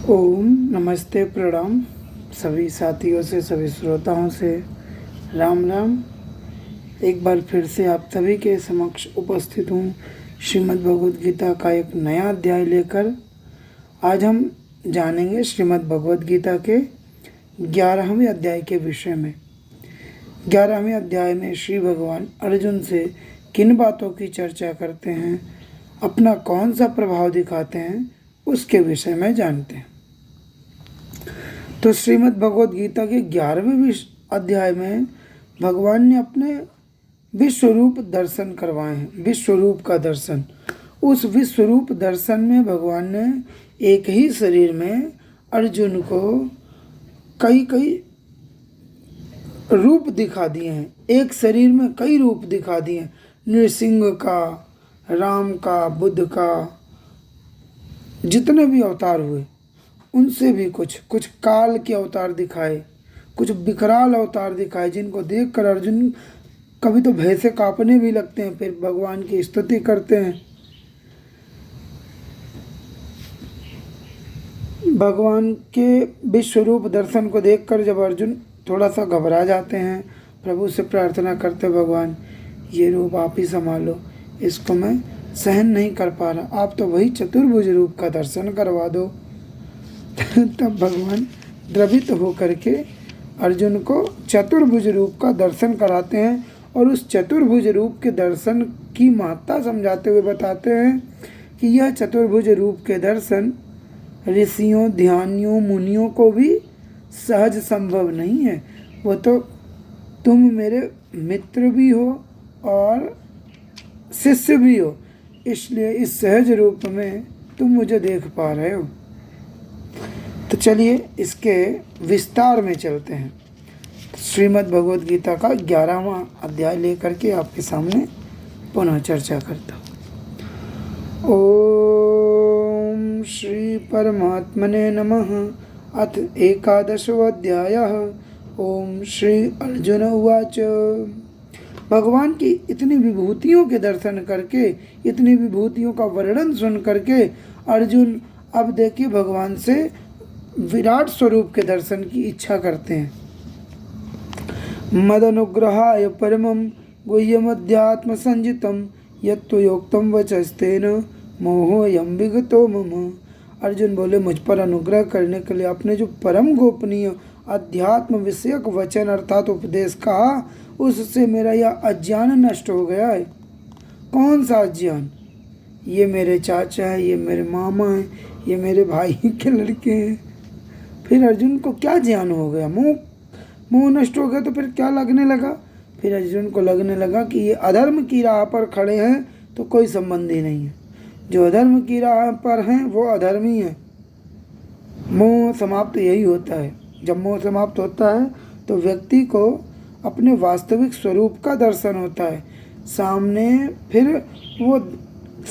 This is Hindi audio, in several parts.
ओम नमस्ते प्रणाम सभी साथियों से, सभी श्रोताओं से राम राम। एक बार फिर से आप सभी के समक्ष उपस्थित हूँ श्रीमद् भगवद गीता का एक नया अध्याय लेकर। आज हम जानेंगे श्रीमद् भगवद गीता के 11वें अध्याय के विषय में। 11वें अध्याय में श्री भगवान अर्जुन से किन बातों की चर्चा करते हैं, अपना कौन सा प्रभाव दिखाते हैं, उसके विषय में जानते हैं। तो श्रीमद् भगवद गीता के 11वें अध्याय में भगवान ने अपने विश्वरूप दर्शन करवाए हैं। विश्वरूप का दर्शन, उस विश्वरूप दर्शन में भगवान ने एक ही शरीर में अर्जुन को कई कई रूप दिखा दिए हैं। एक शरीर में कई रूप दिखा दिए हैं, नृसिंह का, राम का, बुद्ध का, जितने भी अवतार हुए उनसे भी कुछ काल के अवतार दिखाए, कुछ विकराल अवतार दिखाए, जिनको देखकर अर्जुन कभी तो भय से कांपने भी लगते हैं, फिर भगवान की स्तुति करते हैं। भगवान के विश्वरूप दर्शन को देखकर जब अर्जुन थोड़ा सा घबरा जाते हैं, प्रभु से प्रार्थना करते, भगवान ये रूप आप ही संभालो, इसको मैं सहन नहीं कर पा रहा, आप तो वही चतुर्भुज रूप का दर्शन करवा दो। तब भगवान द्रवित होकर के अर्जुन को चतुर्भुज रूप का दर्शन कराते हैं और उस चतुर्भुज रूप के दर्शन की महत्ता समझाते हुए बताते हैं कि यह चतुर्भुज रूप के दर्शन ऋषियों, ध्यानियों, मुनियों को भी सहज संभव नहीं है। वो तो तुम मेरे मित्र भी हो और शिष्य भी हो, इसलिए इस सहज रूप में तुम मुझे देख पा रहे हो। तो चलिए इसके विस्तार में चलते हैं। श्रीमद् भगवद गीता का 11वां अध्याय लेकर के आपके सामने पुनः चर्चा करता हूँ। ओम श्री परमात्मने नमः। अथ 11वां अध्यायः। ओम श्री अर्जुन उवाच। भगवान की इतनी विभूतियों के दर्शन करके, इतनी विभूतियों का वर्णन सुन करके अर्जुन अब देखिए भगवान से विराट स्वरूप के दर्शन की इच्छा करते हैं। मदनुग्रहाय परमं गुह्यमध्यात्म संजितम यत्त्वयोक्तं वचस्तेन मोहोऽयं विगतो मम। अर्जुन बोले, मुझ पर अनुग्रह करने के लिए आपने जो परम गोपनीय अध्यात्म विषयक वचन अर्थात उपदेश कहा, उससे मेरा यह अज्ञान नष्ट हो गया है। कौन सा अज्ञान? ये मेरे चाचा है, ये मेरे मामा हैं, ये मेरे भाई के लड़के हैं। फिर अर्जुन को क्या ज्ञान हो गया? मोह नष्ट हो गया। तो फिर क्या लगने लगा? फिर अर्जुन को लगने लगा कि ये अधर्म की राह पर खड़े हैं तो कोई संबंध ही नहीं है। जो अधर्म की राह पर हैं वो अधर्मी है। मोह समाप्त यही होता है। जब मोह समाप्त होता है तो व्यक्ति को अपने वास्तविक स्वरूप का दर्शन होता है। सामने फिर वो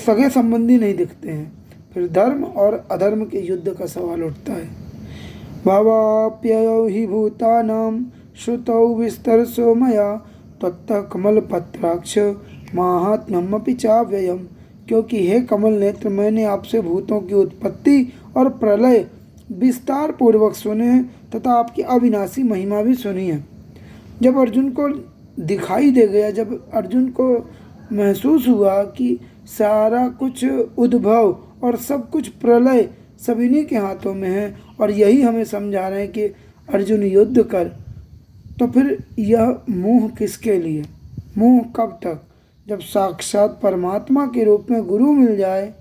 सगे संबंधी नहीं दिखते हैं। फिर धर्म और अधर्म के युद्ध का सवाल उठता है। भवाप्ययौ हि भूतानां श्रुतौ विस्तरसो मया त्वत्तः कमलपत्राक्ष माहात्म्यमपि चाव्ययम्। क्योंकि हे कमल नेत्र, मैंने आपसे भूतों की उत्पत्ति और प्रलय विस्तार पूर्वक सुने हैं तथा आपकी अविनाशी महिमा भी सुनी है। जब अर्जुन को दिखाई दे गया, जब अर्जुन को महसूस हुआ कि सारा कुछ उद्भव और सब कुछ प्रलय सब इन्हीं के हाथों में है और यही हमें समझा रहे हैं कि अर्जुन युद्ध कर, तो फिर यह मोह किसके लिए? मोह कब तक? जब साक्षात परमात्मा के रूप में गुरु मिल जाए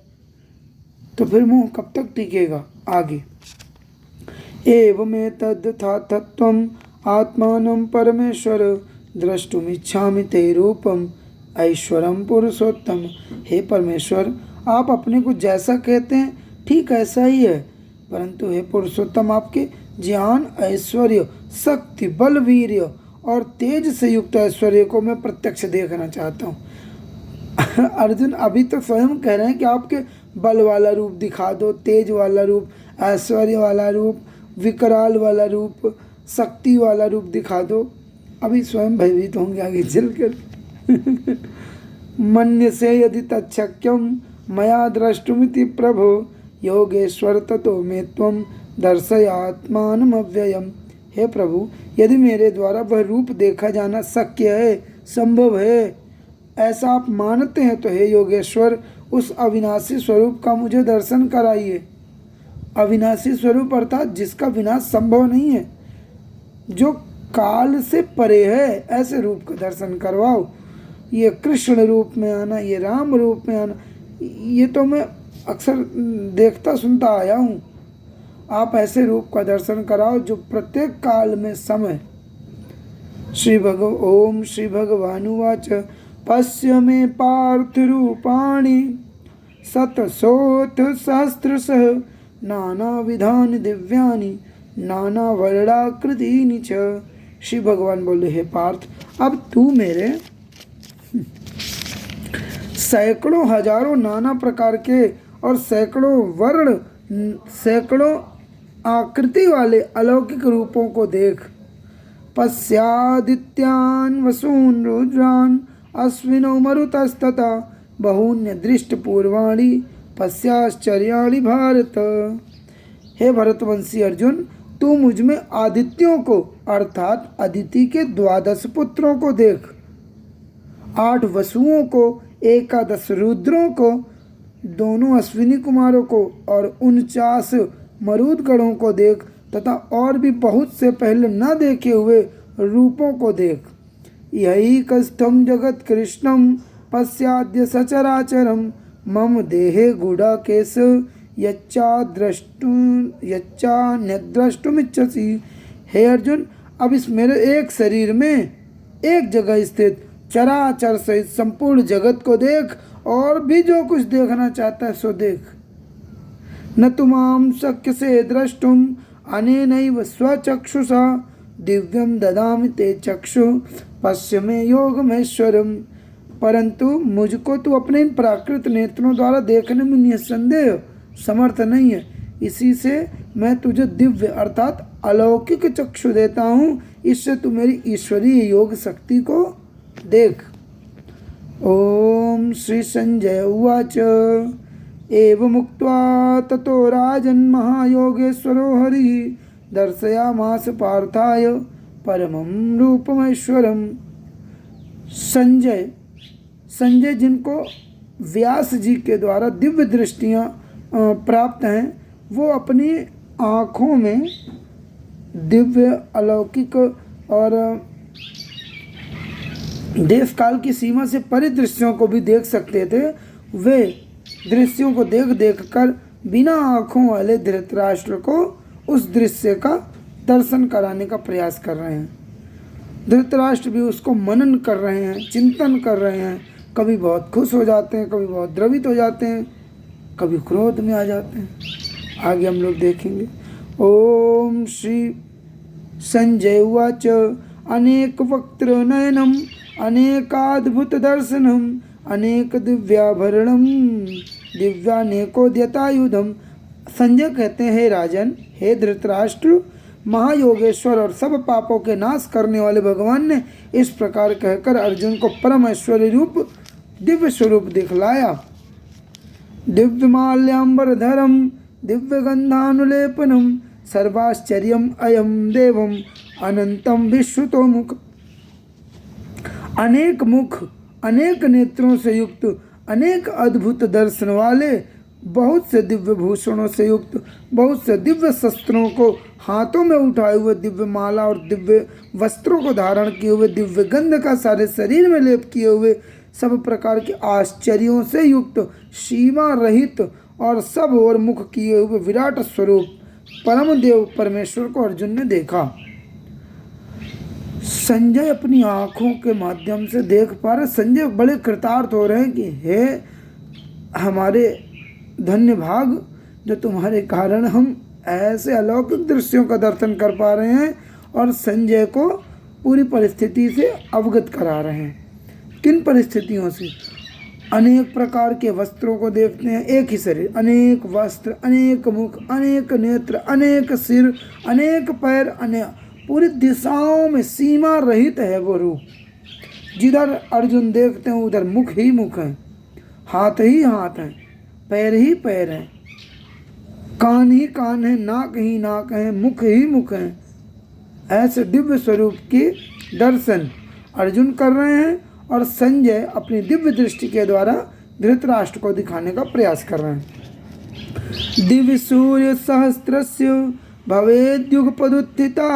तो फिर मोह कब तक टिकेगा? आगे एवमेतद्यथा तत्त्वम् आत्मानं परमेश्वर द्रष्टुमिच्छामि ते रूपम ऐश्वरम पुरुषोत्तम। हे परमेश्वर, आप अपने को जैसा कहते हैं ठीक ऐसा ही है, परंतु हे पुरुषोत्तम, आपके ज्ञान, ऐश्वर्य, शक्ति, बल, वीर्य और तेज से युक्त ऐश्वर्य को मैं प्रत्यक्ष देखना चाहता हूँ। अर्जुन अभी तो स्वयं कह रहे हैं कि आपके बल वाला रूप दिखा दो, तेज वाला रूप, ऐश्वर्य वाला रूप, विकराल वाला रूप, शक्ति वाला रूप दिखा दो। अभी स्वयं भयभीत होंगे आगे चलकर। मन्यसे यदि तच्छक्यं मया द्रष्टुमिति प्रभो योगेश्वर ततो मे त्वं दर्शयात्मानमव्ययम्। हे प्रभु, यदि मेरे द्वारा वह रूप देखा जाना शक्य है, संभव है, ऐसा आप मानते हैं, तो हे योगेश्वर, उस अविनाशी स्वरूप का मुझे दर्शन कराइए। अविनाशी स्वरूप अर्थात जिसका विनाश संभव नहीं है, जो काल से परे है, ऐसे रूप का दर्शन करवाओ। ये कृष्ण रूप में आना, ये राम रूप में आना, ये तो मैं अक्सर देखता सुनता आया हूँ। आप ऐसे रूप का दर्शन कराओ जो प्रत्येक काल में समय। ओम श्री भगवानुवाच पश्य मे पार्थ रूपाणि शतशोथ सहस्रशः नानाविधानि दिव्यानि नानावर्णाकृतीनि च। श्री भगवान बोले, हे पार्थ, अब तू मेरे सैकड़ों हजारों नाना प्रकार के और सैकड़ों वर्ण, सैकड़ों आकृति वाले अलौकिक रूपों को देख। पश्यादित्यान् वसून् रुद्रान् अश्विनौ मरुतस्तथा बहून्य दृष्ट पूर्वाणि पश्याश्चर्याणि भारत। हे भरतवंशी अर्जुन, तू मुझ में आदित्यों को अर्थात अदिति के 12 पुत्रों को देख, 8 वसुओं को, 11 रुद्रों को, दोनों अश्विनी कुमारों को और 49 मरुदगणों को देख, तथा और भी बहुत से पहले न देखे हुए रूपों को देख। यही कस्थम जगत कृष्णम पश्चाद्य सचराचरम मम देहे गुडाकेश यच्चान्यद्रष्टुमिच्छसि। हे अर्जुन, अब इस मेरे एक शरीर में एक जगह स्थित चराचर सहित संपूर्ण जगत को देख, और भी जो कुछ देखना चाहता है सो देख। न तुमाम शक्य से द्रष्टुम अनेनैव स्वचक्षुषा दिव्यम ददामि ते चक्षु पश्य मे योगमेश्वरम। परंतु मुझको तू अपने इन प्राकृत नेत्रों द्वारा देखने में निसंदेह समर्थ नहीं है, इसी से मैं तुझे दिव्य अर्थात अलौकिक चक्षु देता हूँ। इससे तू मेरी ईश्वरीय योग शक्ति को देख। ओम श्री संजय उवाच एवमुक्त्वा ततो राजन् महायोगेश्वरो हरिः दर्शयामास पार्थाय परमं रूपमेश्वरम्। संजय जिनको व्यास जी के द्वारा दिव्य दृष्टियाँ प्राप्त हैं, वो अपनी आँखों में दिव्य अलौकिक और देश काल की सीमा से परे दृश्यों को भी देख सकते थे। वे दृश्यों को देख देख कर बिना आँखों वाले धृतराष्ट्र को उस दृश्य का दर्शन कराने का प्रयास कर रहे हैं। धृतराष्ट्र भी उसको मनन कर रहे हैं, चिंतन कर रहे हैं। कभी बहुत खुश हो जाते हैं, कभी बहुत द्रवित हो जाते हैं, कभी क्रोध में आ जाते हैं। आगे हम लोग देखेंगे। ओम श्री संजय उवाच अनेक वक्त्र नयनम अनेकाद्भुत दर्शनम अनेक दिव्याभरणम दिव्यानेकोद्यतायुधम। संजय कहते हैं, हे राजन, हे धृतराष्ट्र, महायोगेश्वर और सब पापों के नाश करने वाले भगवान ने इस प्रकार कहकर अर्जुन को परम ऐश्वर्य रूप दिव्य स्वरूप दिखलाया। दिव्य माल्याम्बरधरम दिव्य गंधानुलेपनम सर्वाश्चर्यम अयम देवम अनंतम विश्वतो मुख। अनेक मुख, अनेक नेत्रों से युक्त, अनेक अद्भुत दर्शन वाले, बहुत से दिव्य भूषणों से युक्त, बहुत से दिव्य शस्त्रों को हाथों में उठाए हुए, दिव्य माला और दिव्य वस्त्रों को धारण किए हुए, दिव्य गंध का सारे शरीर में लेप किए हुए, सब प्रकार के आश्चर्यों से युक्त, सीमा रहित और सब ओर मुख किए हुए विराट स्वरूप परम देव परमेश्वर को अर्जुन ने देखा। संजय अपनी आँखों के माध्यम से देख पा रहे। संजय बड़े कृतार्थ हो रहे हैं कि हे हमारे धन्य भाग, जो तुम्हारे कारण हम ऐसे अलौकिक दृश्यों का दर्शन कर पा रहे हैं, और संजय को पूरी परिस्थिति से अवगत करा रहे हैं। किन परिस्थितियों से? अनेक प्रकार के वस्त्रों को देखते हैं, एक ही शरीर, अनेक वस्त्र, अनेक मुख, अनेक नेत्र, अनेक सिर, अनेक पैर, पूरी दिशाओं में सीमा रहित है वो रूप। जिधर अर्जुन देखते हैं उधर मुख ही मुख हैं, हाथ ही हाथ हैं, पैर ही पैर हैं। कान ही कान है, नाक ही नाक है, मुख ही मुख है। ऐसे दिव्य स्वरूप के दर्शन अर्जुन कर रहे हैं और संजय अपनी दिव्य दृष्टि के द्वारा धृतराष्ट्र को दिखाने का प्रयास कर रहे हैं। दिव्य सूर्य सहस्त्रस्य भवेद्युगपदुत्थिता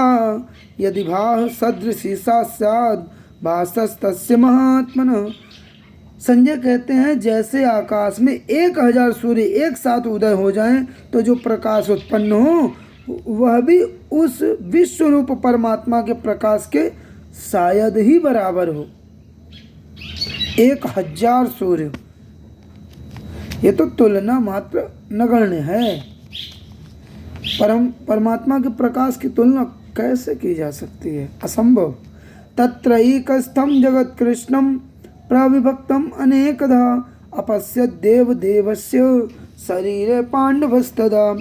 यदि भाः सदृशी सा स्याद् भासस्तस्य महात्मनः। संजय कहते हैं जैसे आकाश में 1000 सूर्य एक साथ उदय हो जाएं तो जो प्रकाश उत्पन्न हो वह भी उस विश्व रूप परमात्मा के प्रकाश के शायद ही बराबर हो। 1000 सूर्य, ये तो तुलना मात्र नगण्य है। परमात्मा के प्रकाश की तुलना कैसे की जा सकती है? असंभव। तत्रैकस्थं जगत कृष्णं प्रविभक्तम अनेकधा अपश्यत् देव देवस्य शरीरे पांडवस्तदा।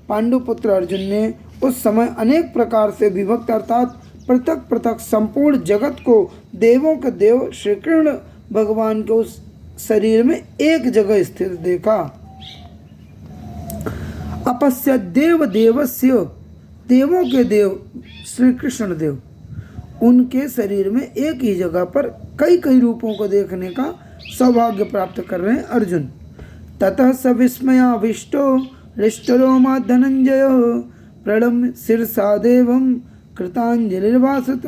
पांडुपुत्र अर्जुन ने उस समय अनेक प्रकार से विभक्त अर्थात पृथक पृथक संपूर्ण जगत को देवों के देव श्री कृष्ण भगवान के उस शरीर में एक जगह स्थित देखा। अपश्यत् देव देवस्य, देवों के देव श्री कृष्ण देव उनके शरीर में एक ही जगह पर कई कई रूपों को देखने का सौभाग्य प्राप्त कर रहे हैं अर्जुन। ततः स विस्मयाविष्टो हृष्टरोमा धनंजय प्रणम्य शिरसा देवं कृतांजलिर्भाषत।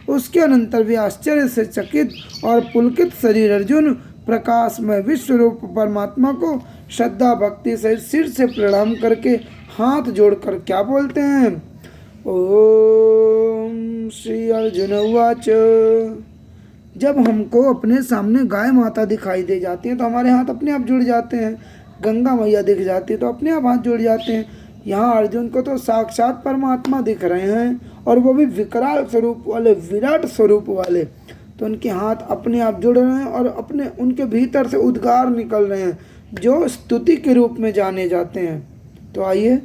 उसके अनंतर भी आश्चर्य से चकित और पुलकित शरीर अर्जुन प्रकाशमय विश्व रूप परमात्मा को श्रद्धा भक्ति से सिर से प्रणाम करके हाथ जोड़कर क्या बोलते हैं? ओम श्री अर्जुन उवाच। जब हमको अपने सामने गाय माता दिखाई दे जाती है तो हमारे हाथ अपने आप जुड़ जाते हैं। गंगा मैया दिख जाती है तो अपने आप हाथ जुड़ जाते हैं। यहाँ अर्जुन को तो साक्षात परमात्मा दिख रहे हैं और वो भी विकराल स्वरूप वाले, विराट स्वरूप वाले, तो उनके हाथ अपने आप जुड़ रहे हैं और अपने उनके भीतर से उद्गार निकल रहे हैं जो स्तुति के रूप में जाने जाते हैं। तो आइए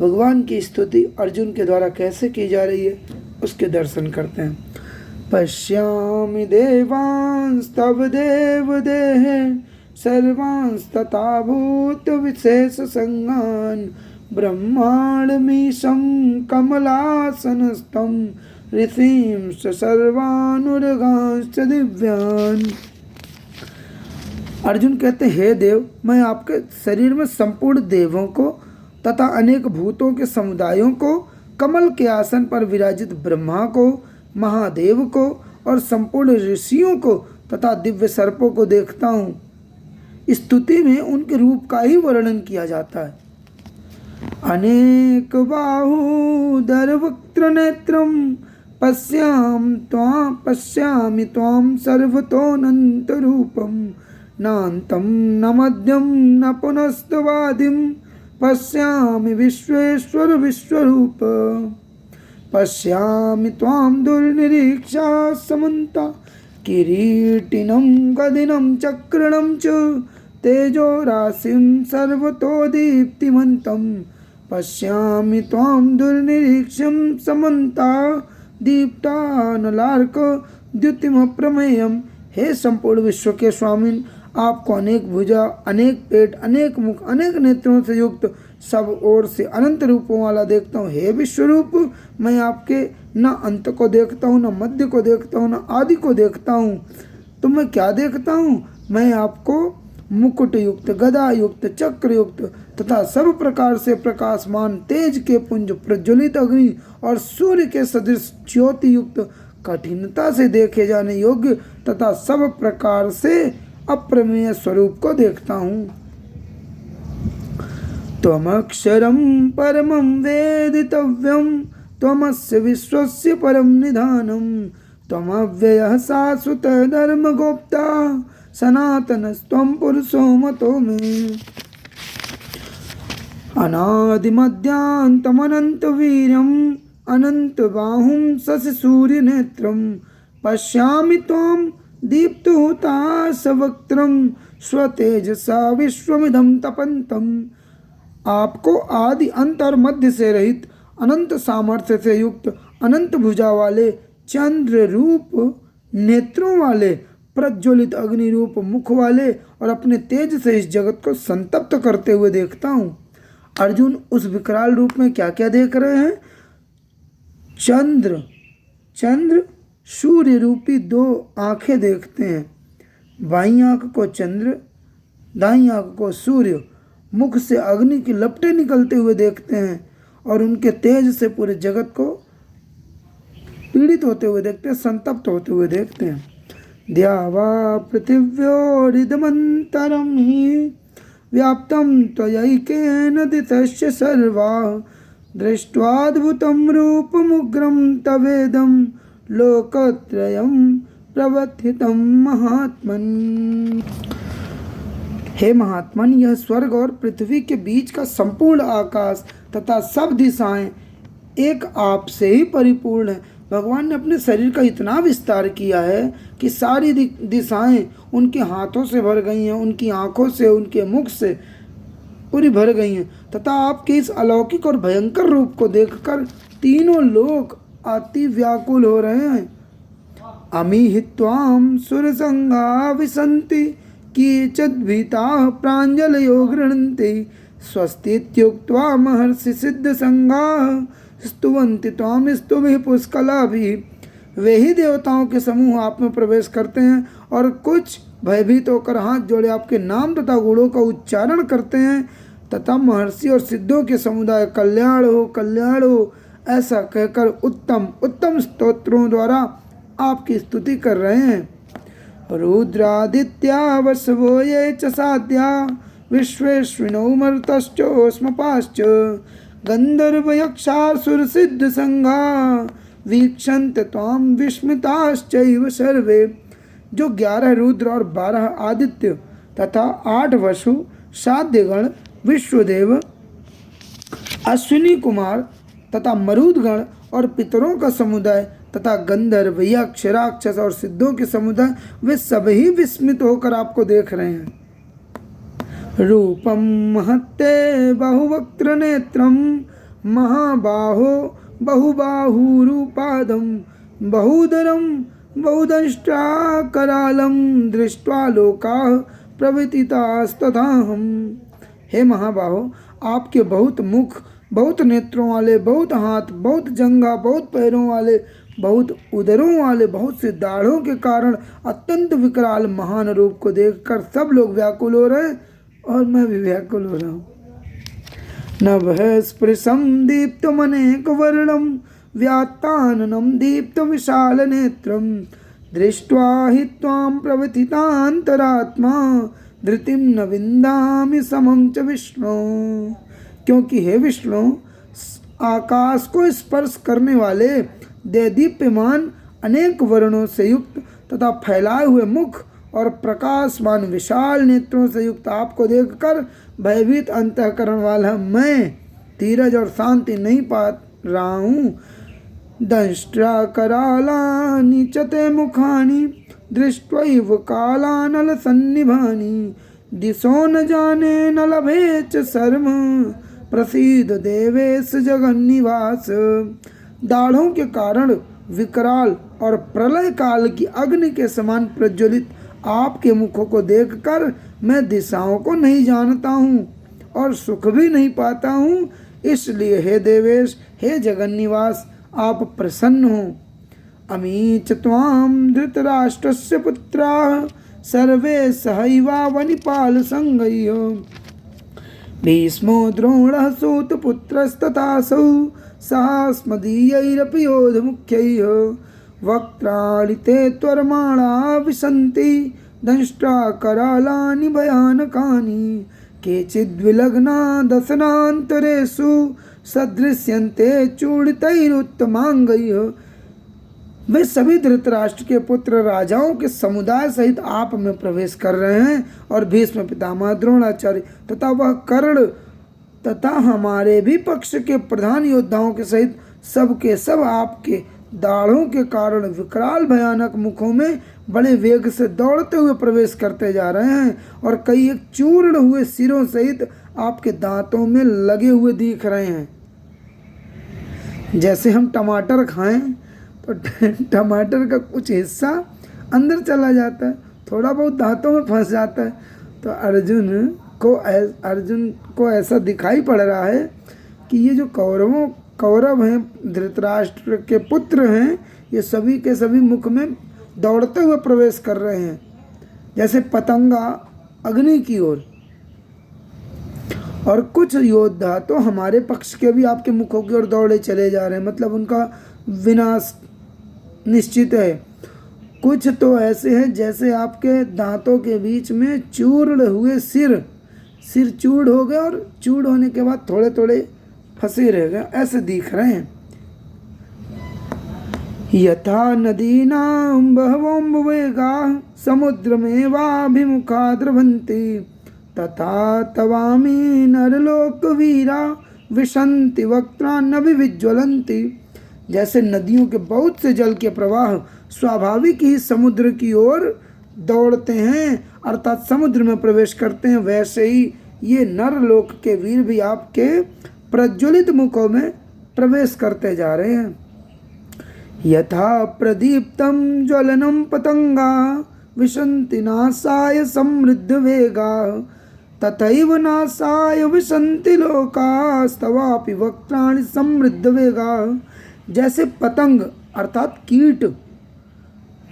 भगवान की स्तुति अर्जुन के द्वारा कैसे की जा रही है उसके दर्शन करते हैं। पश्यामि देवांस्तव देवदेः सर्वांस्तथा भूत विशेष संगान् ब्रह्माण्डमीशं कमलासनस्थं ऋषींश्च सर्वानुर्गांश्च दिव्यान्। अर्जुन कहते हैं हे देव, मैं आपके शरीर में संपूर्ण देवों को तथा अनेक भूतों के समुदायों को, कमल के आसन पर विराजित ब्रह्मा को, महादेव को और संपूर्ण ऋषियों को तथा दिव्य सर्पों को देखता हूँ। स्तुति में उनके रूप का ही वर्णन किया जाता है। अनेक बाहूदर वक्त्र नेत्रम पश्यामि त्वां सर्वतोऽनंत रूपम नान्तं न मध्यम न पुनस्तवादिं पश्यामि विश्वेश्वर विश्वरूप। पश्यामि त्वां दुर्निरीक्षा समन्ता किरीटिनं गदिनं चक्रणं च तेजो राशिं सर्वतो दीप्तिमन्तं। पश्यामि त्वां दुर्निरीक्षं समन्ता दीप्तानलार्क द्युतिमप्रमेयम्। हे संपूर्ण विश्व के स्वामिन, आपको अनेक भुजा, अनेक पेट, अनेक मुख, अनेक नेत्रों से युक्त सब ओर से अनंत रूपों वाला देखता हूँ। हे विश्वरूप, मैं आपके न अंत को देखता हूँ, न मध्य को देखता हूँ, न आदि को देखता हूँ। तो मैं क्या देखता हूँ? मैं आपको मुकुट युक्त, गदा युक्त, चक्र युक्त तथा सब प्रकार से प्रकाशमान तेज के पुंज, प्रज्वलित अग्नि और सूर्य के सदृश ज्योति युक्त, कठिनता से देखे जाने योग्य तथा सब प्रकार से अप्रमेय स्वरूप को देखता हूँ। त्वमक्षरं परमं वेदितव्यं त्वमस्य विश्वस्य परं निधानं त्वमव्ययः शाश्वतः धर्मगोप्ता सनातनस्त्वं पुरुषो मतो मे। अनादिमध्यान्तमनन्तवीर्यम् अनन्तबाहुं शशिसूर्यनेत्रं पश्यामि त्वां दीप्तहुताशवक्त्रं स्वतेजसा विश्वमिदं तपन्तम्। आपको आदि अंत और मध्य से रहित, अनंत सामर्थ्य से युक्त, अनंत भुजा वाले, चंद्र रूप नेत्रों वाले, प्रज्वलित अग्नि रूप मुख वाले और अपने तेज से इस जगत को संतप्त करते हुए देखता हूँ। अर्जुन उस विकराल रूप में क्या क्या देख रहे हैं? चंद्र सूर्य रूपी 2 आंखें देखते हैं। बाईं आंख को चंद्र, दाईं आंख को सूर्य, मुख से अग्नि की लपटें निकलते हुए देखते हैं और उनके तेज से पूरे जगत को पीड़ित होते हुए देखते हैं, संतप्त होते हुए देखते हैं। द्यावा पृथिव्योरिदमन्तरं हि व्याप्तं त्वयैकेन दिशश्च सर्वाः दृष्ट्वाद्भुतं रूपमुग्रं तवेदं लोकत्रयं प्रवर्तितं महात्मन्। हे महात्मन, यह स्वर्ग और पृथ्वी के बीच का संपूर्ण आकाश तथा सब दिशाएं एक आप से ही परिपूर्ण है। भगवान ने अपने शरीर का इतना विस्तार किया है कि सारी दिशाएं उनके हाथों से भर गई हैं, उनकी आंखों से, उनके मुख से पूरी भर गई हैं तथा आपके इस अलौकिक और भयंकर रूप को देखकर तीनों लोग अति व्याकुल हो रहे हैं। अमी हि त्वां सुरसंगा विसन्ति कीचिद्भीताः प्राञ्जलयो गृह्णन्ति स्वस्तीत्युक्त्वा महर्षि सिद्धसंगाः स्तुवन्ति त्वां स्तुभिः पुष्कलाभिः। वे ही देवताओं के समूह आप में प्रवेश करते हैं और कुछ भयभीत होकर हाथ जोड़े आपके नाम तथा गुणों का उच्चारण करते हैं तथा महर्षि और सिद्धों के समुदाय कल्याण हो ऐसा कहकर उत्तम उत्तम स्तोत्रों द्वारा आपकी स्तुति कर रहे हैं। रुद्रादित्या वसवो ये च साध्या विश्वेश्विनो मरुतश्चोष्मपाश्च गंधर्वयक्षासुर सिद्ध संघा वीक्षन्ते त्वां विस्मिताश्चैव सर्वे। जो 11 रुद्र और 12 आदित्य तथा 8 वसु, साध्यगण, विश्वदेव, अश्विनी कुमार तथा मरुदगण और पितरों का समुदाय तथा गंधर्व, यक्ष, राक्षस और सिद्धों के समुदाय, वे सभी विस्मित होकर आपको देख रहे हैं। रूपम महत्ते बहुवक्त्र नेत्रम महाबाहो बहुबाहुरूपादम बहुदरम बहुदंष्ट्राकरालम दृष्ट्वा लोकाः प्रव्यथितास्तथाहम्। हे महाबाहो, आपके बहुत मुख, बहुत नेत्रों वाले, बहुत हाथ, बहुत जंघा, बहुत पैरों वाले, बहुत उदरों वाले, बहुत से दाढ़ों के कारण अत्यंत विकराल महान रूप को देखकर सब लोग व्याकुल हो रहे हैं और मैं भी व्याकुल हो रहा हूँ। नभः स्पृशं दीप्तमनेकवर्णं व्यात्ताननं दीप्तविशालनेत्रं दृष्ट्वा हि त्वां प्रव्यथितान्तरात्मा धृतिं न विन्दामि समं च विष्णु। क्योंकि हे विष्णु, आकाश को स्पर्श करने वाले देदीप्यमान अनेक वर्णों से युक्त तथा फैलाए हुए मुख और प्रकाशमान विशाल नेत्रों से युक्त आपको देखकर भयभीत अंतःकरण वाला मैं धीरज और शांति नहीं पा रहा हूँ। दंष्ट्रा करालानि च ते मुखानि दृष्ट्वैव कालानल सन्निभानि दिशो न जाने न लभे च शर्म प्रसीद देवेश जगन्निवास। दाढ़ों के कारण विकराल और प्रलय काल की अग्नि के समान प्रज्वलित आपके मुखों को देखकर मैं दिशाओं को नहीं जानता हूँ और सुख भी नहीं पाता हूँ। इसलिए हे देवेश, हे जगन्निवास, आप प्रसन्न हो। अमी च त्वां धृतराष्ट्रस्य पुत्राः सर्वे सहैवावनिपाल संगैः भीष्मो द्रोणः सूतपुत्रस्तथासौ सास्मदीयैरपि योधमुख्यैः वक्त्राणि ते त्वरमाणा विशन्ति दंष्ट्रा करालानि भयानकानि केचिद्विलग्ना दशनान्तरेषु सदृश्यन्ते चूड़ितैरुत्तमांगैः। वे सभी धृतराष्ट्र के पुत्र राजाओं के समुदाय सहित आप में प्रवेश कर रहे हैं और भीष्म पितामह, द्रोणाचार्य तथा वह कर्ण तथा हमारे भी पक्ष के प्रधान योद्धाओं के सहित सब के सब आपके दाढ़ों के कारण विकराल भयानक मुखों में बड़े वेग से दौड़ते हुए प्रवेश करते जा रहे हैं और कई एक चूर्ण हुए सिरों सहित आपके दांतों में लगे हुए दिख रहे हैं। जैसे हम टमाटर खाएं तो टमाटर का कुछ हिस्सा अंदर चला जाता है, थोड़ा बहुत दांतों में फंस जाता है। तो अर्जुन अर्जुन को ऐसा दिखाई पड़ रहा है कि ये जो कौरव हैं, धृतराष्ट्र के पुत्र हैं, ये सभी के सभी मुख में दौड़ते हुए प्रवेश कर रहे हैं, जैसे पतंगा अग्नि की ओर। और कुछ योद्धा तो हमारे पक्ष के भी आपके मुखों की ओर दौड़े चले जा रहे हैं, मतलब उनका विनाश निश्चित है। कुछ तो ऐसे हैं जैसे आपके दांतों के बीच में चूर्ण हुए सिर चूर्ण हो गए और चूर्ण होने के बाद थोड़े थोड़े फंसे रह गए, ऐसे दिख रहे हैं। यथा नदीनां बहवोऽम्बुवेगाः समुद्रमेवाभिमुखा द्रवन्ति तथा तवामी नरलोकवीरा विशन्ति वक्त्रान्न विज्वलन्ति। जैसे नदियों के बहुत से जल के प्रवाह स्वाभाविक ही समुद्र की ओर दौड़ते हैं अर्थात समुद्र में प्रवेश करते हैं, वैसे ही ये नरलोक के वीर भी आपके प्रज्वलित मुखों में प्रवेश करते जा रहे हैं। यथा प्रदीप्तं ज्वलनं पतंगा विशन्ति नासाय समृद्ध वेगा तथैव नासाय विशन्ति लोकास्तवापि वक्त्राणि समृद्ध वेगा। जैसे पतंग अर्थात कीट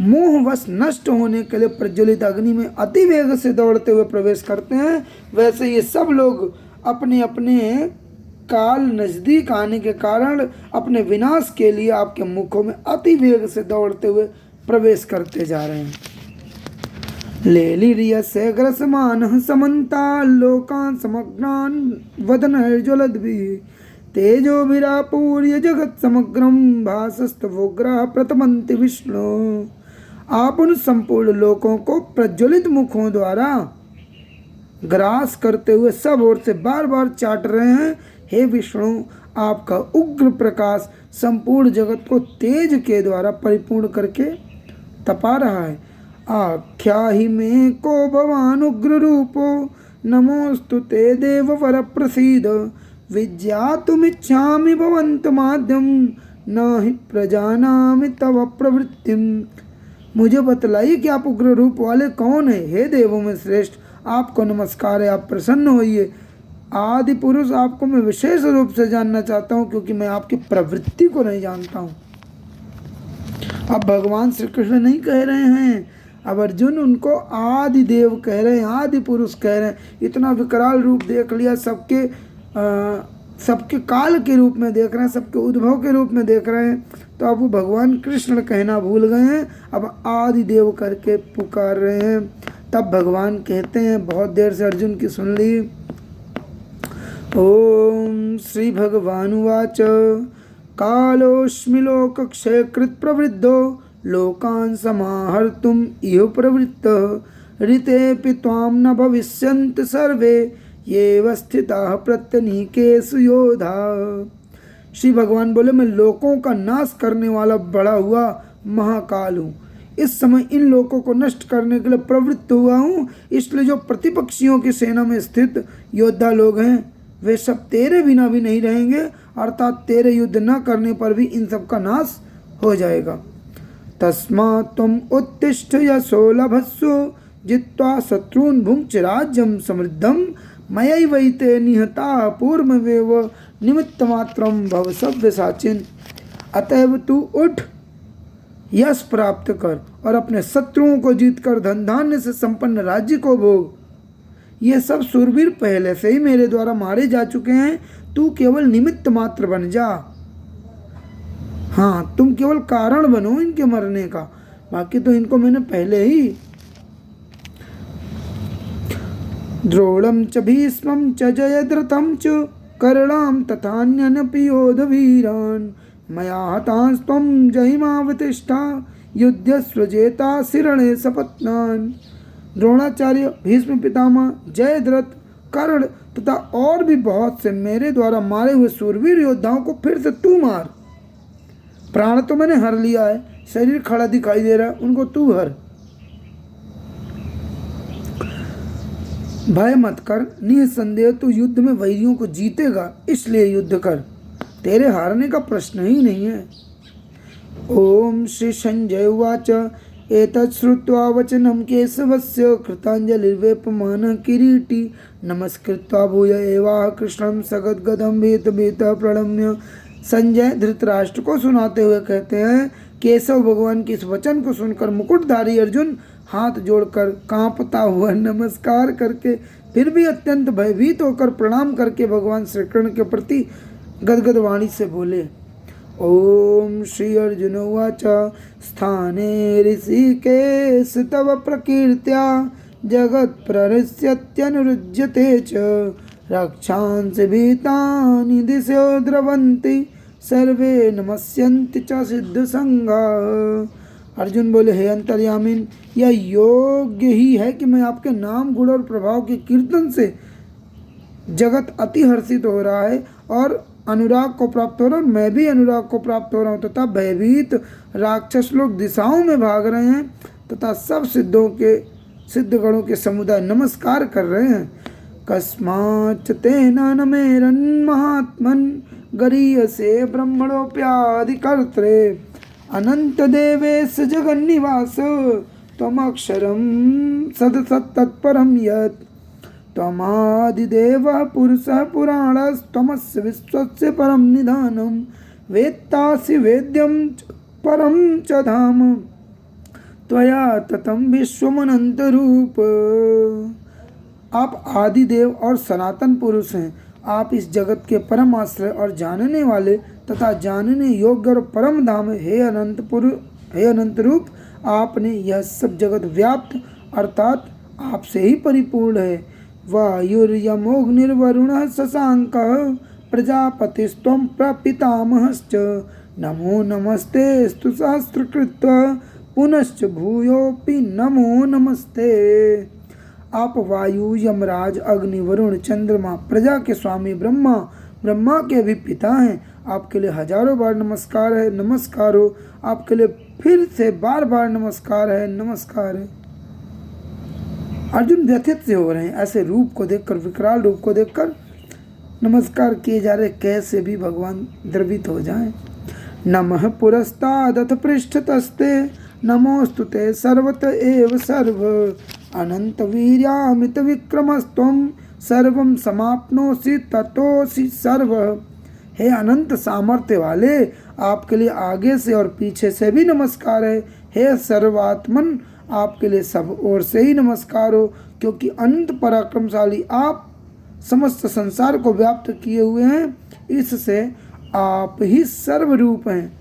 मोहवश नष्ट होने के लिए प्रज्वलित अग्नि में अति वेग से दौड़ते हुए प्रवेश करते हैं, वैसे ये सब लोग अपने अपने काल नज़दीक आने के कारण अपने विनाश के लिए आपके मुखों में अति वेग से दौड़ते हुए प्रवेश करते जा रहे हैं। लेलिर्यस्य ग्रसमानः समन्ता लोकान् समग्रान् वदनैर्ज्वलद्भिः तेजोभिरापूर्य जगत् समग्रं भासस्तवोग्राः प्रतमन्ति विष्णु। आप उन संपूर्ण लोकों को प्रज्वलित मुखों द्वारा ग्रास करते हुए सब ओर से बार बार चाट रहे हैं। हे विष्णु, आपका उग्र प्रकाश संपूर्ण जगत को तेज के द्वारा परिपूर्ण करके तपा रहा है। आख्याहि में को भवान उग्र रूपो नमोस्तु ते देव वर प्रसीद विज्ञातुमिच्छामि भवन्तमाद्यं न हि प्रजानामि तव प्रवृत्तिम। मुझे बतलाइए कि आप उग्र रूप वाले कौन है। हे देवों में श्रेष्ठ, आपको नमस्कार है, आप प्रसन्न होइए। आदि पुरुष आपको मैं विशेष रूप से जानना चाहता हूँ क्योंकि मैं आपकी प्रवृत्ति को नहीं जानता हूँ। अब भगवान श्री कृष्ण नहीं कह रहे हैं, अब अर्जुन उनको आदि देव कह रहे हैं, आदि पुरुष कह रहे हैं। इतना विकराल रूप देख लिया, सबके काल के रूप में देख रहे हैं, सबके उद्भव के रूप में देख रहे हैं, तो अब वो भगवान कृष्ण कहना भूल गए हैं, अब आदि देव करके पुकार रहे हैं। तब भगवान कहते हैं, बहुत देर से अर्जुन की सुन ली। ओम श्री भगवानुवाच कालोऽस्मि लोकक्षयकृत् प्रवृद्धो लोकान् समाहर्तुम् इह प्रवृत्तः ऋतेऽपि त्वां न भविष्यन्ति सर्वे येव स्थिताः प्रत्यनीकेषु योधा। श्री भगवान बोले, मैं लोकों का नाश करने वाला बड़ा हुआ महाकाल हूँ। इस समय इन लोकों को नष्ट करने के लिए प्रवृत्त हुआ हूँ, इसलिए जो प्रतिपक्षियों की सेना में स्थित योद्धा लोग हैं वे सब तेरे बिना भी नहीं रहेंगे, अर्थात तेरे युद्ध न करने पर भी इन सब का नाश हो जाएगा। तस्मात् त्वम् उत्तिष्ठ यशो लभस्व जित्वा शत्रून् भुङ्क्ष राज्यं समृद्धं मयैवैते निहताः पूर्वमेव निमित्तमात्रं भव सव्यसाचिन्। अतएव तू उठ, यश प्राप्त कर और अपने शत्रुओं को जीतकर धन धान्य से संपन्न राज्य को भोग। ये सब शूरवीर पहले से ही मेरे द्वारा मारे जा चुके हैं, तू केवल निमित्त मात्र बन जा। हाँ, तुम केवल कारण बनो इनके मरने का, बाकी तो इनको मैंने पहले ही। द्रोणं च भीष्मं च जयद्रथं च कर्णां तथान्यनपि योधवीरान् मया हतांस्त्वं जहिमावतिष्ठा युध्यस्व जेतासि रणे सपत्नान्। द्रोणाचार्य, भीष्म पितामह, जयद्रथ, कर्ण तथा और भी बहुत से मेरे द्वारा मारे हुए सूरवीर योद्धाओं को फिर से तू मार। प्राण तो मैंने हर लिया है, शरीर खड़ा दिखाई दे रहा है, उनको तू हर। भय मत कर, निसंदेह तू युद्ध में वैरियों को जीतेगा, इसलिए युद्ध कर, तेरे हारने का प्रश्न ही नहीं है। ओम श्री संजय उवाच एतत् श्रुत्वा वचनं केशवस्य कृताञ्जलिर्वेपमानः किरीटी नमस्कृत्वा भूय एवाह कृष्णं सगद्गदं भीतभीतः प्रणम्य। संजय धृतराष्ट्र को सुनाते हुए कहते हैं, केशव भगवान के इस वचन को सुनकर मुकुटधारी अर्जुन हाथ जोड़कर कांपता हुआ नमस्कार करके फिर भी अत्यंत भयभीत होकर प्रणाम करके भगवान श्री कृष्ण के प्रति गदगद वाणी से बोले। ओम श्री अर्जुन उवाच स्थाने ऋषिकेश तव प्रकीर्त्या जगत् प्रहृष्यत्यनुरुज्यते च रक्षांसि भीतानि दिशो द्रवन्ति सर्वे नमस्यन्ति च सिद्धसंगा। अर्जुन बोले, हे अंतर्यामिन, यह योग्य ही है कि मैं आपके नाम गुण और प्रभाव के कीर्तन से जगत अति हर्षित हो रहा है और अनुराग को प्राप्त हो रहा है, और मैं भी अनुराग को प्राप्त हो रहा हूँ तथा भयभीत राक्षस लोग दिशाओं में भाग रहे हैं तथा सब सिद्धगणों के समुदाय नमस्कार कर रहे हैं। कस्माच्च तेन न मेरन् महात्मन् गरीयसे ब्रह्मणोऽप्यादिकर्त्रे अनंत देवेश जगन्निवास त्वमक्षरं सदसत्तत्परं यत् त्वमादिदेवः पुरुषः पुराणस्त्वमस्य विश्वस्य परं निधानं वेत्तासि वेद्यं परं च धाम त्वया ततं विश्वमनन्तरूप। आप आदिदेव और सनातन पुरुष हैं। आप इस जगत के परम आश्रय और जानने वाले तथा जानने योग्य और परम धाम। हे अनंत रूप, आपने यह सब जगत व्याप्त अर्थात आपसे ही परिपूर्ण है। वायुर्यमोऽग्निर्वरुणः शशाङ्कः प्रजापतिस्त्वं प्रपितामहश्च नमो नमस्तेस्तु सहस्रकृत्वा पुनश्च भूयोऽपि नमो नमस्ते। आप वायु, यमराज, अग्नि, वरुण, चंद्रमा, प्रजा के स्वामी ब्रह्मा के भी पिता हैं। आपके लिए हजारों बार नमस्कार है, नमस्कार हो। आपके लिए फिर से बार बार नमस्कार है, नमस्कार है। अर्जुन व्यथित से हो रहे हैं। ऐसे रूप को देखकर, विकराल रूप को देखकर नमस्कार किए जा रहे, कैसे भी भगवान द्रवित हो जाएं। नमः पुरस्तादथ पृष्ठतस्ते नमोस्तुते सर्वत एव सर्व अनंत वीर्यामित विक्रमस्त्वं सर्वं समाप्नोसि ततोसि सर्व। हे अनंत सामर्थ्य वाले, आपके लिए आगे से और पीछे से भी नमस्कार है। हे सर्वात्मन, आपके लिए सब ओर से ही नमस्कार हो, क्योंकि अनंत पराक्रमशाली आप समस्त संसार को व्याप्त किए हुए हैं। इससे आप ही सर्वरूप हैं।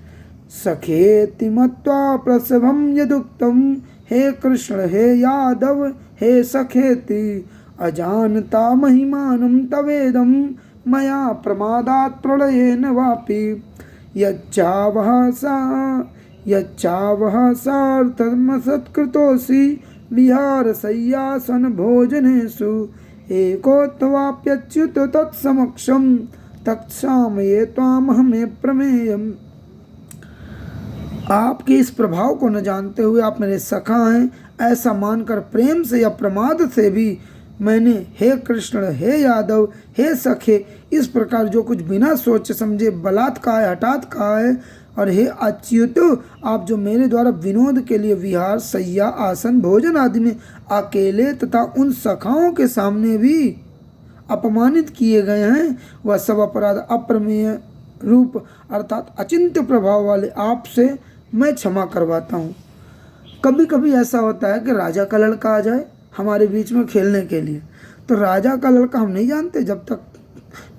सखेति मत्वा प्रसभं यदुक्तं हे कृष्ण हे यादव हे सखेति अजानता महिमानं तवेदं मया प्रमादात् प्रलयेन वापि यच्चावः सार्थमसत्कृतोऽसि विहारशय्यासन भोजनेषु एकोत्वाप्यच्युत तत्समक्षं तत्क्षामये त्वामहमे प्रमेयम्। आपके इस प्रभाव को न जानते हुए आप मेरे सखा हैं, ऐसा मानकर प्रेम से या प्रमाद से भी मैंने हे कृष्ण हे यादव हे सखे इस प्रकार जो कुछ बिना सोचे समझे बलात् कहा है, हठात कहा है। और हे अच्युत, आप जो मेरे द्वारा विनोद के लिए विहार, शय्या, आसन, भोजन आदि में अकेले तथा उन सखाओं के सामने भी अपमानित किए गए हैं, वह सब अपराध अप्रमेय रूप अर्थात अचिंत्य प्रभाव वाले आपसे मैं क्षमा करवाता हूँ। कभी कभी ऐसा होता है कि राजा का लड़का आ जाए हमारे बीच में खेलने के लिए, तो राजा का लड़का हम नहीं जानते, जब तक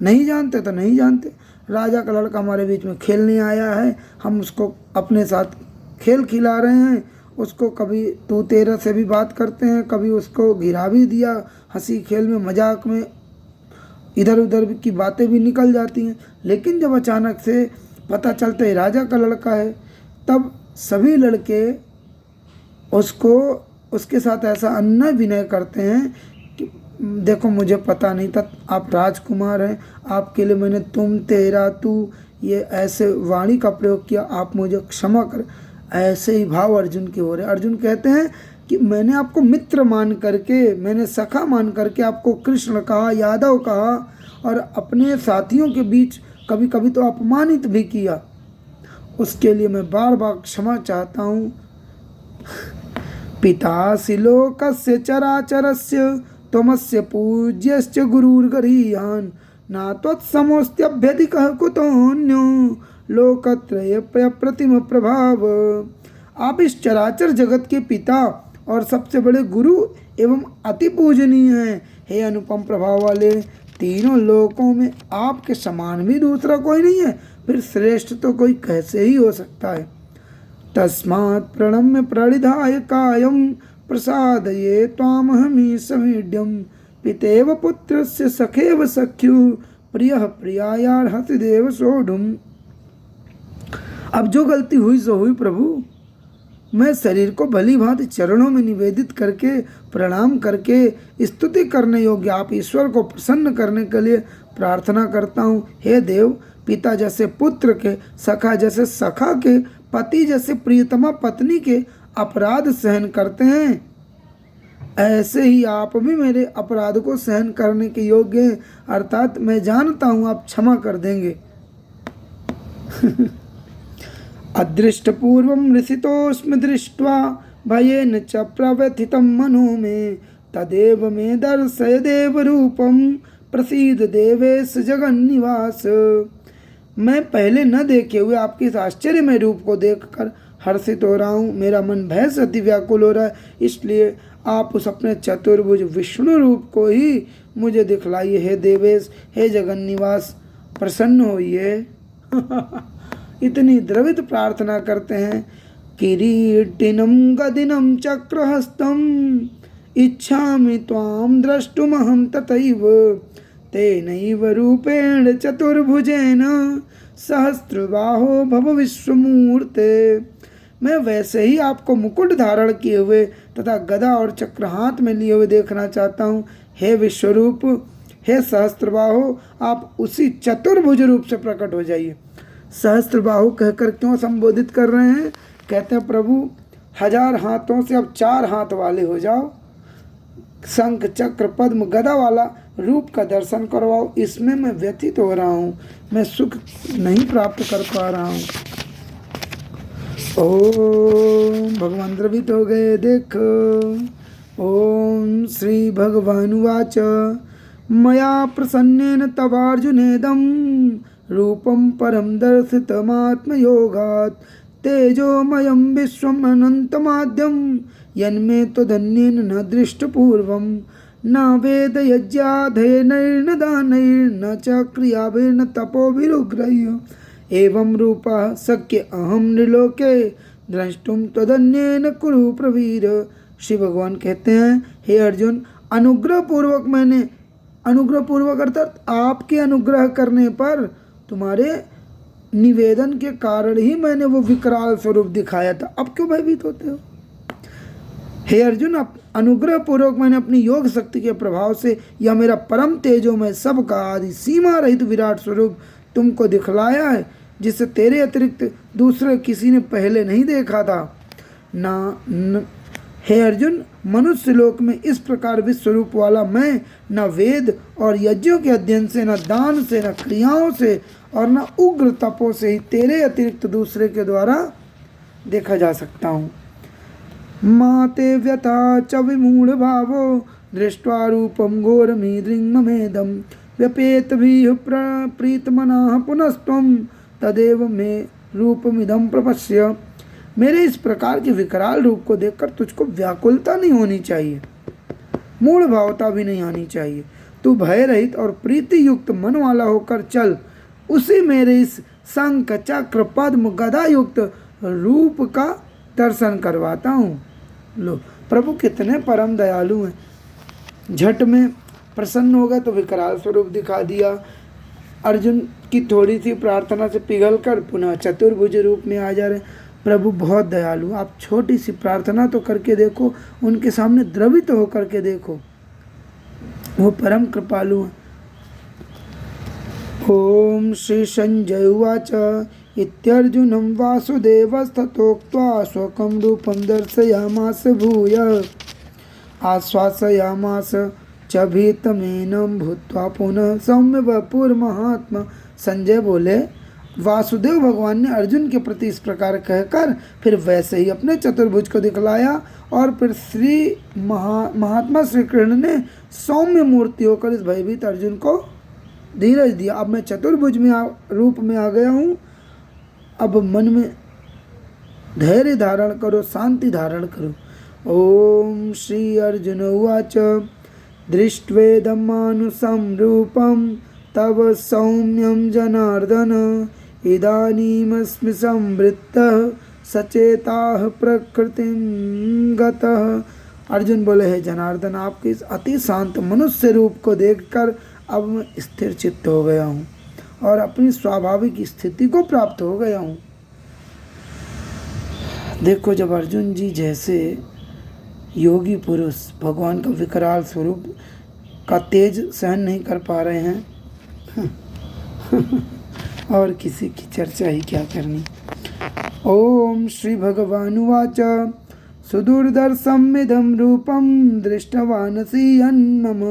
नहीं जानते तो नहीं जानते। राजा का लड़का हमारे बीच में खेलने आया है, हम उसको अपने साथ खेल खिला रहे हैं, उसको कभी तू तेरा से भी बात करते हैं, कभी उसको गिरा भी दिया, हंसी खेल में मजाक में इधर उधर की बातें भी निकल जाती हैं। लेकिन जब अचानक से पता चलता है राजा का लड़का है, तब सभी लड़के उसके साथ ऐसा अन्याय विनय करते हैं कि देखो मुझे पता नहीं था, आप राजकुमार हैं, आपके लिए मैंने तुम, तेरा, तू ये ऐसे वाणी का प्रयोग किया, आप मुझे क्षमा कर। ऐसे ही भाव अर्जुन के हो रहे। अर्जुन कहते हैं कि मैंने आपको मित्र मान करके, मैंने सखा मान करके आपको कृष्ण कहा, यादव कहा और अपने साथियों के बीच कभी कभी तो अपमानित भी किया। उसके लिए मैं बार बार क्षमा चाहता हूँ। पितासि लोकस्य चराचरस्य त्वमस्य पूज्यश्च गुरुर्गरीयान् न त्वत्समोऽस्त्यभ्यधिकः कुतोऽन्यो लोकत्रय प्रतिम प्रभाव। आप इस चराचर जगत के पिता और सबसे बड़े गुरु एवं अति पूजनीय हैं। हे अनुपम प्रभाव वाले, तीनों लोकों में आपके समान भी दूसरा कोई नहीं है, फिर श्रेष्ठ तो कोई कैसे ही हो सकता है। तस्मात् प्रणम्य प्रणिधाय कायं प्रसादये त्वामहमी समीड्यम पितेव पुत्रस्य सखेव सख्यु प्रियः प्रियायार्हति देव सोढुम्। अब जो गलती हुई सो हुई प्रभु, मैं शरीर को भली भांति चरणों में निवेदित करके प्रणाम करके स्तुति करने योग्य आप ईश्वर को प्रसन्न करने के लिए प्रार्थना करता हूँ। हे देव, पिता जैसे पुत्र के, सखा जैसे सखा के, पति जैसे प्रियतमा पत्नी के अपराध सहन करते हैं, ऐसे ही आप भी मेरे अपराध को सहन करने के योग्य हैं। अर्थात मैं जानता हूँ आप क्षमा कर देंगे। अदृष्टपूर्वं ऋषितोऽस्मि दृष्ट्वा भयेन च प्रव्यथितं मनो मे तदेव मे दर्शय देवरूपं प्रसीद देवेश जगन्निवास। मैं पहले न देखे हुए आपके इस आश्चर्यमय रूप को देखकर हर्षित हो रहा हूँ। मेरा मन भय से अति व्याकुल हो रहा है, इसलिए आप उस अपने चतुर्भुज विष्णु रूप को ही मुझे दिखलाइए। हे देवेश, हे जगन्निवास, प्रसन्न होइए। इतनी द्रवित प्रार्थना करते हैं। किरीटिनं गदिनं चक्रहस्तं इच्छामि त्वां द्रष्टुमहं तथैव तेनैव रूपेण चतुर्भुजेन सहस्रबाहो भव विश्वमूर्ते। मैं वैसे ही आपको मुकुट धारण किए हुए तथा गदा और चक्र हाथ में लिए हुए देखना चाहता हूँ। हे विश्वरूप, हे सहस्त्रबाहो, आप उसी चतुर्भुज रूप से प्रकट हो जाइए। सहस्त्रबाहु कहकर क्यों संबोधित कर रहे हैं? कहते हैं प्रभु 1000 हाथों से अब 4 हाथ वाले हो जाओ, शंख चक्र पद्म गदा वाला रूप का दर्शन करवाओ। इसमें मैं व्यथित हो रहा हूँ, मैं सुख नहीं प्राप्त कर पा रहा हूँ। ओम भगवान द्रवित हो गए, देखो। ओम श्री भगवानुवाच मया प्रसन्नेन तवार्जुनेदं रूपं परं दर्शितमात्मयोगात् तेजोमयं विश्वम् अनन्तमाद्यं यन्मे त्वदन्येन न दृष्टपूर्वं न वेदयज्ञाध्ययनैर्न दानैर्न च क्रियाभिर्न तपोभिरुग्रह्य एवं रूपः शक्य अहं नृलोके द्रष्टुं त्वदन्येन कुरु प्रवीर। श्री भगवान कहते हैं, हे अर्जुन, अनुग्रह पूर्वक अर्थात आपके अनुग्रह करने पर, तुम्हारे निवेदन के कारण ही मैंने वो विकराल स्वरूप दिखाया था। अब क्यों भयभीत होते हो? हे अर्जुन, अनुग्रह पूर्वक मैंने अपनी योग शक्ति के प्रभाव से या मेरा परम तेजो में सबका आदि सीमा रहित विराट स्वरूप तुमको दिखलाया है, जिसे तेरे अतिरिक्त दूसरे किसी ने पहले नहीं देखा था। हे अर्जुन, मनुष्य लोक में इस प्रकार विश्वरूप वाला मैं न वेद और यज्ञों के अध्ययन से, न दान से, न क्रियाओं से और न उग्र तपों से ही तेरे अतिरिक्त दूसरे के द्वारा देखा जा सकता हूँ। माते व्यथा च विमूढ़ भावो दृष्ट्वा रूपम घोरमीदृङ्ममेदं व्यपेतभिः प्रीतमनाः पुनस्त्वं तदेव मे रूपमिदं प्रपश्य। मेरे इस प्रकार के विकराल रूप को देखकर तुझको व्याकुलता नहीं होनी चाहिए, मूढ़ भावता भी नहीं आनी चाहिए। तू भय रहित और प्रीति युक्त मन वाला होकर चल, उसी मेरे इस शंख चक्र पद्म गदा युक्त रूप का दर्शन करवाता हूँ। लो, प्रभु कितने परम दयालु हैं। झट में प्रसन्न होगा तो विकराल स्वरूप दिखा दिया। अर्जुन की थोड़ी सी प्रार्थना से पिघल कर पुनः चतुर्भुज रूप में आ जा रहे। प्रभु बहुत दयालु। आप छोटी सी प्रार्थना तो करके देखो, उनके सामने द्रवित हो करके देखो, वो परम कृपालु हैं। ओम श्री संजय उवाच इत्यर्जुनं वासुदेवस्तथोक्त्वा स्वकं रूपं दर्शयामास भूयः आश्वासयामास च भीतमेनं भूत्वा पुनः सौम्य वपुर्महात्मा। संजय बोले, वासुदेव भगवान ने अर्जुन के प्रति इस प्रकार कहकर फिर वैसे ही अपने चतुर्भुज को दिखलाया और फिर महात्मा श्री कृष्ण ने सौम्य मूर्ति होकर इस भयभीत अर्जुन को धीरज दिया। अब मैं चतुर्भुज में रूप में आ गया हूँ, अब मन में धैर्य धारण करो, शांति धारण करो। ओम श्री अर्जुन उवाच दृष्ट्वेदमानुषं रूपं तव सौम्यं जनार्दन इदानीमस्मि संवृत्तः सचेताः प्रकृतिं गतः। अर्जुन बोले, है जनार्दन, आपके इस अति शांत मनुष्य रूप को देखकर अब मैं स्थिर चित्त हो गया हूँ और अपनी स्वाभाविक स्थिति को प्राप्त हो गया हूँ। देखो, जब अर्जुन जी जैसे योगी पुरुष भगवान का विकराल स्वरूप का तेज सहन नहीं कर पा रहे हैं और किसी की चर्चा ही क्या करनी। ओम श्री भगवानुवाच सुदुर्दर्शमिदं रूपं दृष्टवानसि यन्मम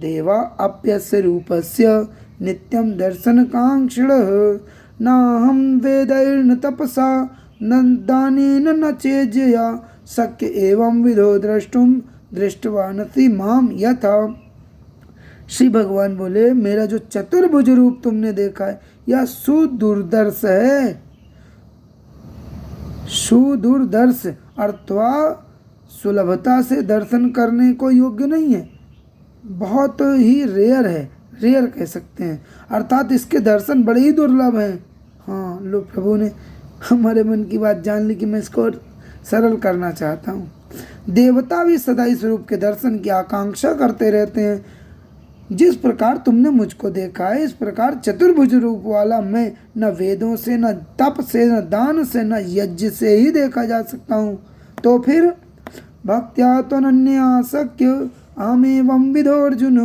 देवा अप्यस्य रूपस्य नित्यं दर्शनकाङ्क्षिणः नाहं वेदैर्न तपसा न दानेन न चेज्यया शक्य एवं विधो द्रष्टुम दृष्टवानसि माम यथा। श्री भगवान बोले, मेरा जो चतुर्भुज रूप तुमने देखा है यह सुदुर्दर्श है। सुदुर्दर्श अर्थवा सुलभता से दर्शन करने को योग्य नहीं है, बहुत ही रेयर है, रेयर कह सकते हैं, अर्थात इसके दर्शन बड़े ही दुर्लभ हैं। हाँ, लो प्रभु ने हमारे मन की बात जान ली कि मैं इसको सरल करना चाहता हूँ। देवता भी सदा इस रूप के दर्शन की आकांक्षा करते रहते हैं। जिस प्रकार तुमने मुझको देखा है, इस प्रकार चतुर्भुज रूप वाला मैं न वेदों से, न तप से, न दान से, न यज्ञ से ही देखा जा सकता हूँ। तो फिर भक्त्या त्वनन्या शक्य अहमेवं विधो अर्जुन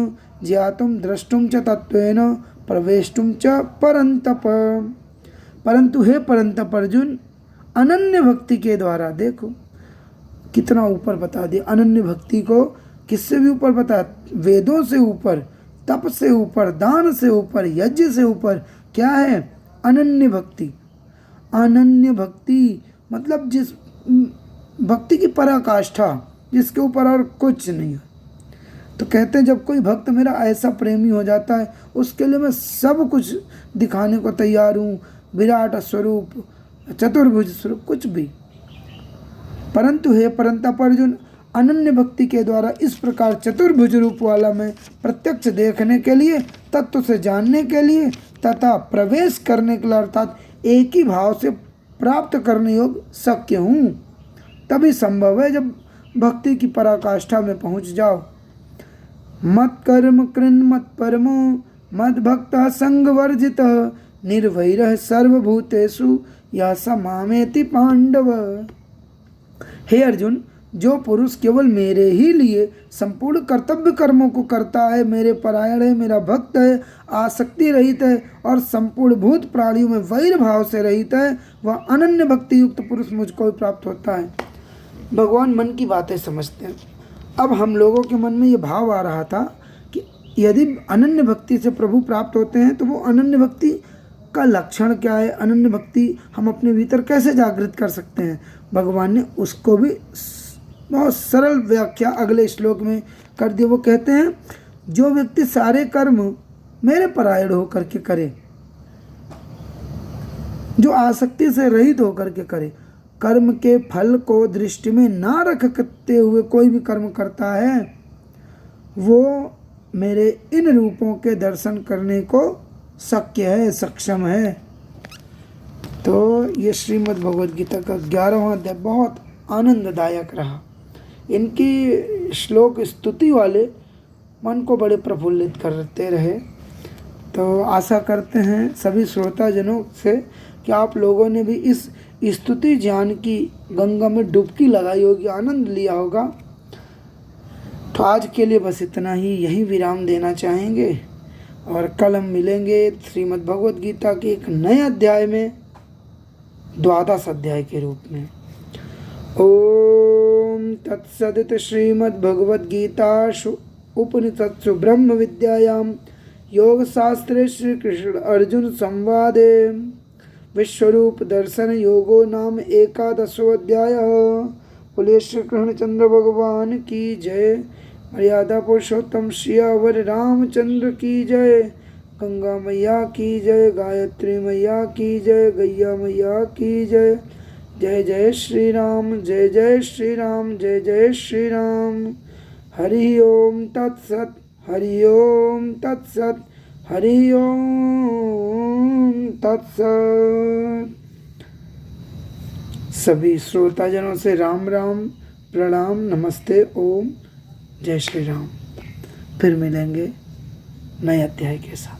ज्ञातुं द्रष्टुं च तत्त्वेन प्रवेष्टुं च परन्तप। परंतु हे परंतप अर्जुन, अनन्य भक्ति के द्वारा, देखो कितना ऊपर बता दिया, अनन्य भक्ति को किससे भी ऊपर बता, वेदों से ऊपर, तप से ऊपर, दान से ऊपर, यज्ञ से ऊपर क्या है? अनन्य भक्ति। अनन्य भक्ति मतलब जिस भक्ति की पराकाष्ठा, जिसके ऊपर और कुछ नहीं है। तो कहते हैं जब कोई भक्त मेरा ऐसा प्रेमी हो जाता है, उसके लिए मैं सब कुछ दिखाने को तैयार हूँ, विराट स्वरूप, चतुर्भुज स्वरूप, कुछ भी। परंतु हे परंतप अर्जुन, अनन्य भक्ति के द्वारा इस प्रकार चतुर्भुज रूप वाला मैं प्रत्यक्ष देखने के लिए, तत्व से जानने के लिए तथा प्रवेश करने के लिए, अर्थात एक ही भाव से प्राप्त करने योग्य शक्य हूँ। तभी संभव है जब भक्ति की पराकाष्ठा में पहुँच जाओ। मत कर्म कृन् मत परमो मद भक्त संग वर्जित निर्वैरः सर्वभूतेषु या स मामेति पांडव। हे अर्जुन, जो पुरुष केवल मेरे ही लिए संपूर्ण कर्तव्य कर्मों को करता है, मेरे परायण है, मेरा भक्त है, आसक्ति रहित है और संपूर्ण भूत प्राणियों में वैर भाव से रहित है, वह अनन्य भक्ति युक्त पुरुष मुझको प्राप्त होता है। भगवान मन की बातें समझते हैं। अब हम लोगों के मन में ये भाव आ रहा था कि यदि अनन्य भक्ति से प्रभु प्राप्त होते हैं तो वो अनन्य भक्ति का लक्षण क्या है, अनन्य भक्ति हम अपने भीतर कैसे जागृत कर सकते हैं। भगवान ने उसको भी बहुत सरल व्याख्या अगले श्लोक में कर दी। वो कहते हैं, जो व्यक्ति सारे कर्म मेरे परायण होकर के करे, जो आसक्ति से रहित होकर के करे, कर्म के फल को दृष्टि में ना रखते हुए कोई भी कर्म करता है, वो मेरे इन रूपों के दर्शन करने को शक्य है, सक्षम है। तो ये श्रीमद् भगवद गीता का 11वां अध्याय बहुत आनंददायक रहा। इनकी श्लोक स्तुति वाले मन को बड़े प्रफुल्लित करते रहे। तो आशा करते हैं सभी श्रोताजनों से कि आप लोगों ने भी इस स्तुति ज्ञान की गंगा में डुबकी लगाई होगी, आनंद लिया होगा। तो आज के लिए बस इतना ही, यही विराम देना चाहेंगे और कल हम मिलेंगे श्रीमद् भगवद गीता के एक नए अध्याय में, 12वां अध्याय के रूप में। ओम तत्सदिति श्रीमद् भगवद गीतासु उपनिषत्सु ब्रह्म विद्यायां योग शास्त्रे श्री कृष्ण अर्जुन संवादे विश्वरूप दर्शन योगो नाम 11वां अध्याय। बोले श्री कृष्णचंद्र भगवान की जय। मर्यादा पुरुषोत्तम सियावर रामचंद्र की जय। गंगा मैया की जय, गायत्री मैया की जय, गैया मैया की जय। जय जय श्री राम, जय जय श्री राम, जय जय श्री राम। हरि ओम तत्सत, हरि ओम तत्सत, हरि ओम तत्सत। सभी श्रोताजनों से राम राम, प्रणाम, नमस्ते, ओम, जय श्री राम। फिर मिलेंगे नए अध्याय के साथ।